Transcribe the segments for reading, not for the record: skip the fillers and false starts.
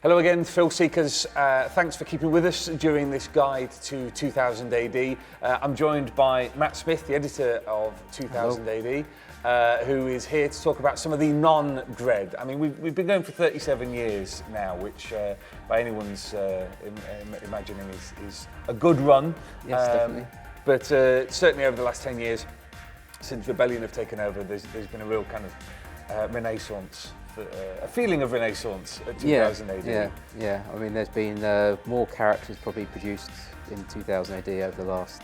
Hello again, thrill seekers. Thanks for keeping with us during this guide to 2000 AD. I'm joined by Matt Smith, the editor of 2000 Hello. AD, who is here to talk about some of the non-dread. I mean, we've been going for 37 years now, which by anyone's imagining is a good run. Yes, definitely. But certainly over the last 10 years, since Rebellion have taken over, there's been a real kind of renaissance. A feeling of renaissance at 2000 AD. Yeah. I mean, there's been more characters probably produced in 2000 AD over the last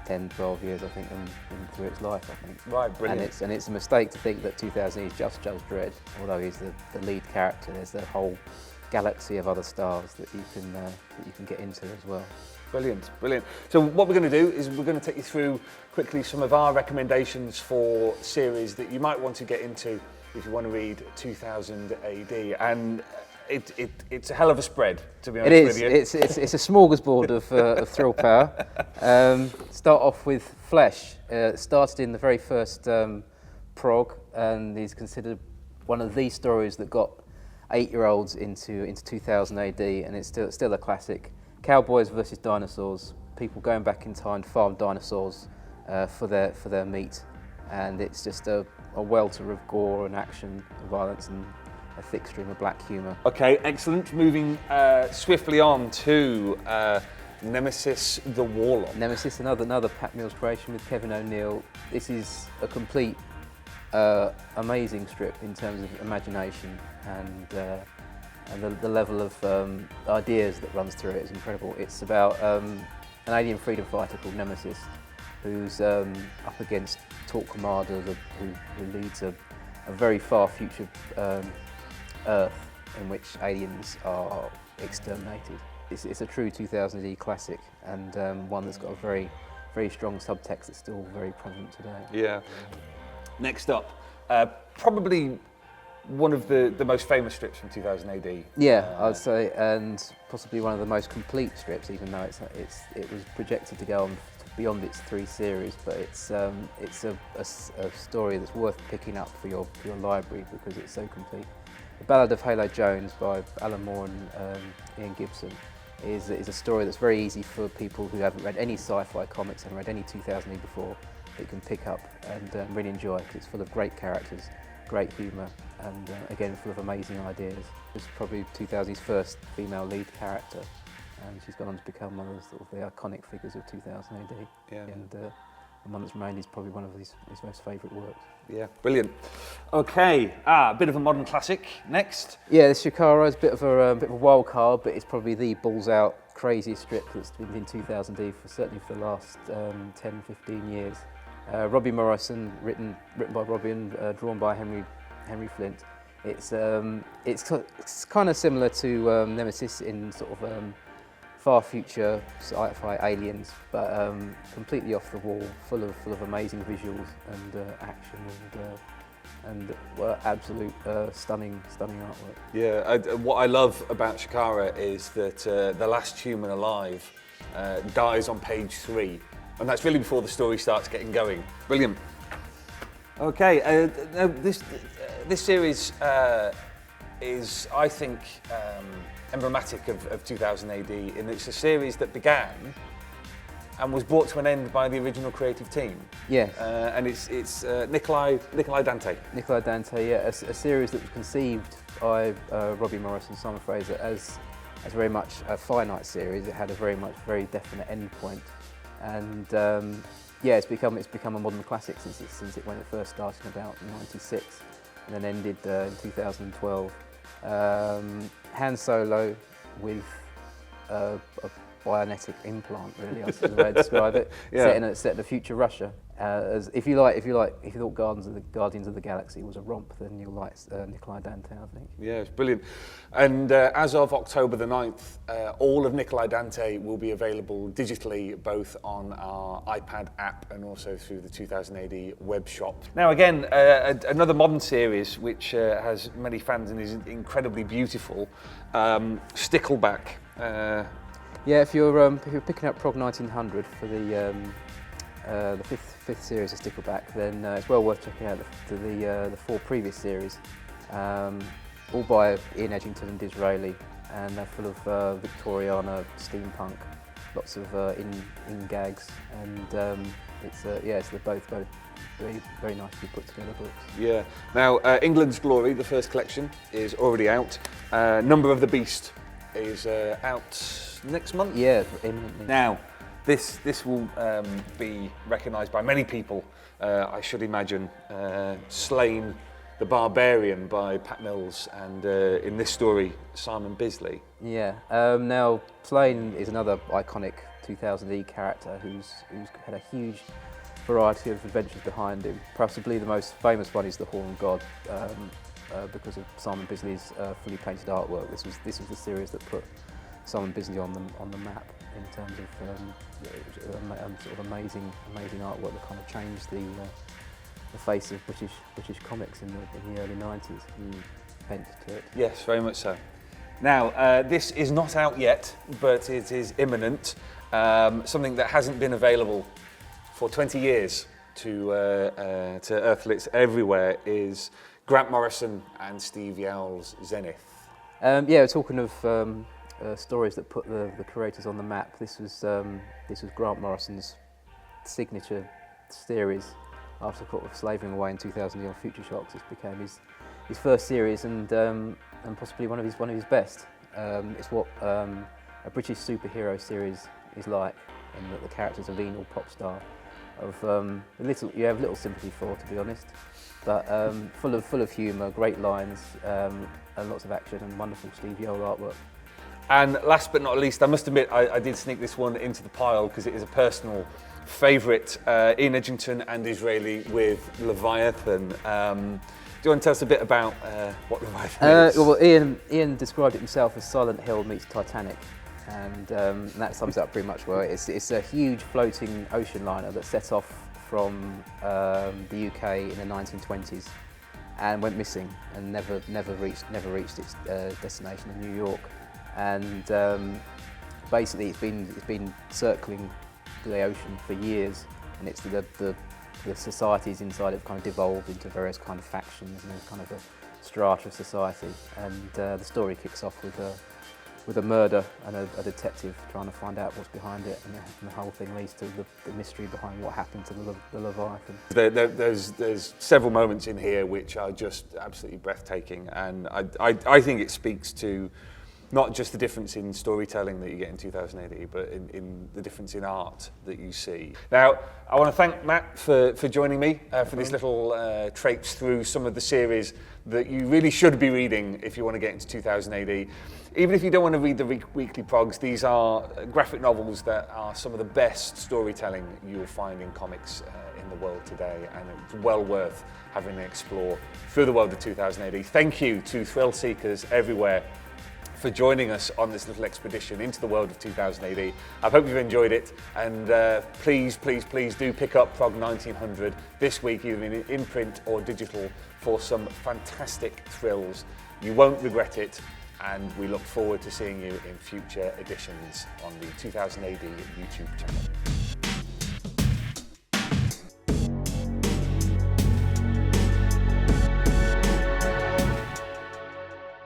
10, 12 years, I think, than through its life, I think. Right, brilliant. And it's a mistake to think that 2000 is just Judge Dredd, although he's the lead character. There's a whole galaxy of other stars that you can get into as well. Brilliant. So what we're going to do is we're going to take you through quickly some of our recommendations for series that you might want to get into if you want to read 2000 AD, and it's a hell of a spread, to be honest with you. It is. It's a smorgasbord of thrill power. Start off with Flesh. It started in the very first prog, and is considered one of the stories that got 8-year-olds into 2000 AD, and it's still a classic. Cowboys versus dinosaurs. People going back in time to farm dinosaurs for their meat, and it's just a welter of gore and action, and violence, and a thick stream of black humour. Okay, excellent. Moving swiftly on to Nemesis the Warlock. Nemesis, another Pat Mills creation with Kevin O'Neill. This is a complete, amazing strip in terms of imagination, and the level of ideas that runs through it is incredible. It's about an alien freedom fighter called Nemesis, who's up against Tort Commander, who leads a very far future Earth in which aliens are exterminated. It's a true 2000 AD classic, and one that's got a very, very strong subtext that's still very prevalent today. Yeah. Next up, probably one of the most famous strips from 2000 AD. Yeah, I'd say, and possibly one of the most complete strips, even though it was projected to go on beyond its 3 series, but it's a story that's worth picking up for your library because it's so complete. The Ballad of Halo Jones by Alan Moore and Ian Gibson is a story that's very easy for people who haven't read any sci-fi comics and read any 2000 before. They can pick up and really enjoy because it's full of great characters, great humour, and again full of amazing ideas. It's probably 2000's first female lead character, and she's gone on to become one of the iconic figures of 2000 AD. Yeah. And one that's remained is probably one of his most favourite works. Yeah, brilliant. Okay, a bit of a modern classic. Next. Yeah, the Shikara is a bit of a wild card, but it's probably the balls out craziest strip that's been in 2000 AD certainly for the last 10, 15 years. Robbie Morrison, written by Robbie and drawn by Henry Flint. It's kind of similar to Nemesis in sort of far future sci-fi aliens, but completely off the wall, full of amazing visuals and action and absolute stunning artwork. Yeah, what I love about Shikara is that the last human alive dies on page 3, and that's really before the story starts getting going. Brilliant. Okay, this series is, I think, emblematic of 2000 AD, and it's a series that began and was brought to an end by the original creative team. Yeah. And it's Nikolai Dante. Nikolai Dante, yeah, a series that was conceived by Robbie Morris and Simon Fraser as very much a finite series. It had a very definite end point, and yeah, it's become a modern classic since when it first started in about '96, and then ended in 2012. Han Solo with a bionetic implant, really, that's the way I describe it. Yeah. Set in a future Russia. If you thought Guardians of the Galaxy was a romp, then you'll like Nikolai Dante, I think. Yeah, it's brilliant. And as of October the 9th, all of Nikolai Dante will be available digitally, both on our iPad app and also through the 2000 AD web shop. Now again, another modern series which has many fans and is incredibly beautiful, Stickleback. Yeah, if you're picking up Prog 1900 for the fifth series of Stickleback, then it's well worth checking out the 4 previous series, all by Ian Edgington and Disraeli, and they're full of Victoriana, steampunk, lots of in gags, and they're both very nicely put together books. Yeah. Now, England's Glory, the first collection, is already out. Number of the Beast is out next month. Yeah, imminently. Now, this will be recognised by many people, I should imagine. Slain the Barbarian by Pat Mills, and in this story, Simon Bisley. Yeah. Now, Slain is another iconic 2000 AD character who's had a huge variety of adventures behind him. Possibly the most famous one is the Horned God, because of Simon Bisley's fully painted artwork. This was the series that put Simon Bisley on the map in terms of sort of amazing artwork that kind of changed the face of British comics in the early 90s. Pent to it. Yes, very much so. Now, this is not out yet, but it is imminent. Something that hasn't been available for 20 years to Earthlets everywhere is Grant Morrison and Steve Yowell's Zenith. We're talking of stories that put the creators on the map. This was Grant Morrison's signature series. After sort of slaving away in 2000 on Future Shocks, this became his first series and possibly one of his best. It's what a British superhero series is like, and that the character's a venal pop star you have little sympathy for, to be honest, but full of humour, great lines, and lots of action and wonderful Steve Yowell artwork. And last but not least, I must admit I did sneak this one into the pile because it is a personal favourite, Ian Edgington and Israeli with Leviathan. Do you want to tell us a bit about what Leviathan is? Well, Ian described it himself as Silent Hill meets Titanic, and that sums up pretty much well. It's a huge floating ocean liner that set off from the UK in the 1920s and went missing and never reached its destination in New York. And basically, it's been circling the ocean for years, and it's the societies inside it kind of devolved into various kind of factions, and there's kind of a strata of society. And the story kicks off with a murder and a detective trying to find out what's behind it, and the whole thing leads to the mystery behind what happened to the Leviathan. There's several moments in here which are just absolutely breathtaking, and I think it speaks to not just the difference in storytelling that you get in 2000 AD, but in the difference in art that you see. Now, I want to thank Matt for joining me for this little traipse through some of the series that you really should be reading if you want to get into 2000 AD. Even if you don't want to read the weekly progs, these are graphic novels that are some of the best storytelling you'll find in comics in the world today, and it's well worth having an explore through the world of 2000 AD. Thank you to thrill seekers everywhere for joining us on this little expedition into the world of 2000 AD. I hope you've enjoyed it, and please do pick up Prog 1900 this week, either in print or digital, for some fantastic thrills. You won't regret it, and we look forward to seeing you in future editions on the 2000 AD YouTube channel.